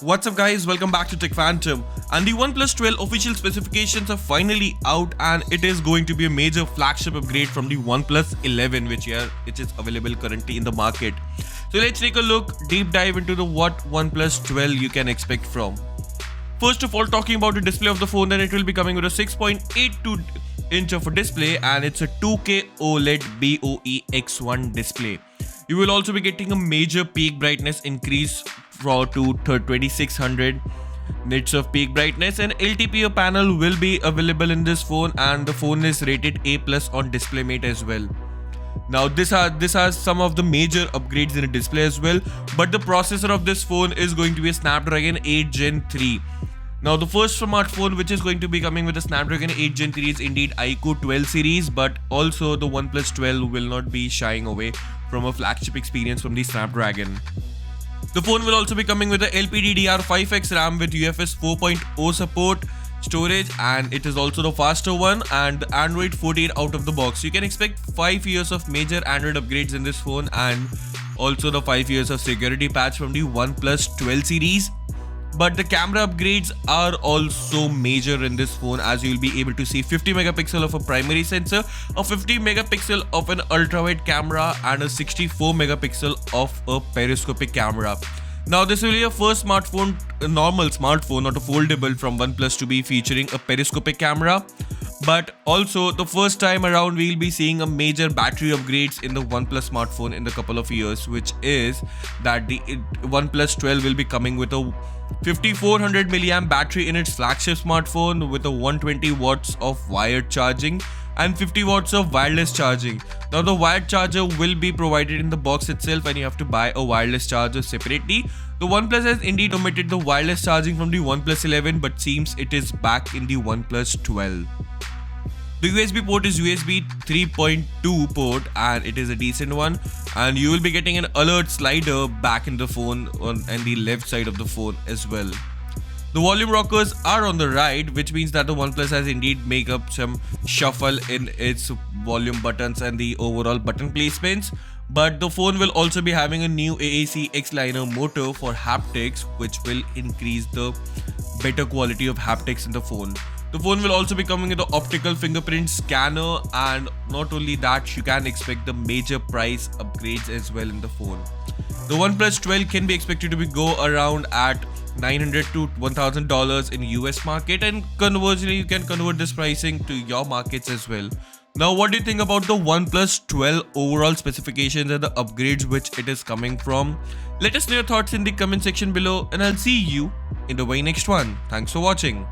What's up guys, welcome back to Tech Phantom. And the OnePlus 12 official specifications are finally out, and it is going to be a major flagship upgrade from the OnePlus 11 which is available currently in the market. So let's take a look, deep dive into the what OnePlus 12 you can expect from. First of all, talking about the display of the phone, then it will be coming with a 6.82 inch of a display, and it's a 2K OLED BOE X1 display. You will also be getting a major peak brightness increase to 2600 nits of peak brightness, and LTPO panel will be available in this phone, and the phone is rated A+ on DisplayMate as well. Now this has some of the major upgrades in the display as well, but the processor of this phone is going to be a Snapdragon 8 Gen 3. Now the first smartphone which is going to be coming with a Snapdragon 8 Gen 3 is indeed iQOO 12 series, but also the OnePlus 12 will not be shying away from a flagship experience from the Snapdragon. The phone will also be coming with a LPDDR5X RAM with UFS 4.0 support, storage, and it is also the faster one, and Android 14 out of the box. You can expect 5 years of major Android upgrades in this phone, and also the 5 years of security patch from the OnePlus 12 series. But the camera upgrades are also major in this phone, as you will be able to see 50 megapixel of a primary sensor, a 50 megapixel of an ultra-wide camera, and a 64 megapixel of a periscopic camera. Now this will be a first smartphone, a normal smartphone, not a foldable, from OnePlus to be featuring a periscopic camera. But also the first time around we will be seeing a major battery upgrades in the OnePlus smartphone in the couple of years, which is that the OnePlus 12 will be coming with a 5400 mAh battery in its flagship smartphone, with a 120 watts of wired charging and 50 watts of wireless charging. Now the wired charger will be provided in the box itself, and you have to buy a wireless charger separately. The OnePlus has indeed omitted the wireless charging from the OnePlus 11, but seems it is back in the OnePlus 12. The USB port is USB 3.2 port, and it is a decent one, and you will be getting an alert slider back in the phone on the left side of the phone as well. The volume rockers are on the right, which means that the OnePlus has indeed made up some shuffle in its volume buttons and the overall button placements. But the phone will also be having a new AAC X-Liner motor for haptics, which will increase the better quality of haptics in the phone. The phone will also be coming with an optical fingerprint scanner, and not only that, you can expect the major price upgrades as well in the phone. The OnePlus 12 can be expected to go around at $900 to $1,000 in US market, and conversely you can convert this pricing to your markets as well. Now what do you think about the OnePlus 12 overall specifications and the upgrades which it is coming from? Let us know your thoughts in the comment section below, and I'll see you in the very next one. Thanks for watching.